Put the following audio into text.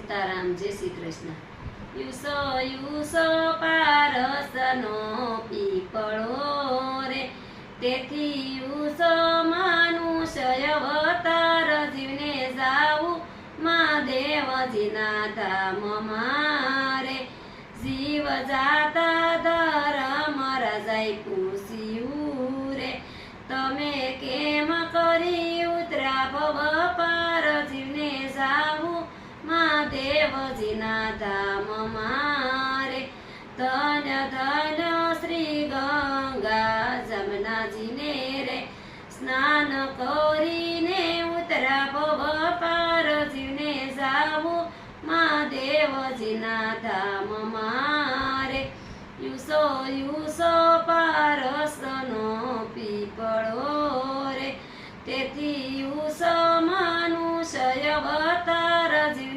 સીતારામ, જય શ્રી કૃષ્ણ. યુસો યુસો પારસનો પીપળો રે, તેથી યુસો મનુષ્ય અવતાર, જીવને જાવું મહાદેવજીના ધામમાં રે. જીવ જાતા ધર્મ રાજાએ પૂછ્યું રે, તમે કેમ કરી ઉતર્યા ભવ પાર, જીવને જાવું મહાદેવજીના ધામમાં રે. ધન્ય ધન્ય શ્રી ગંગા જમનાજીને રે, સ્નાન કરીને ઉતર્યા ભવ પાર, જીવને જાવું મહાદેવજીના ધામમાં રે. યુસો યુસો પારસનો પીપળો રે, તેથી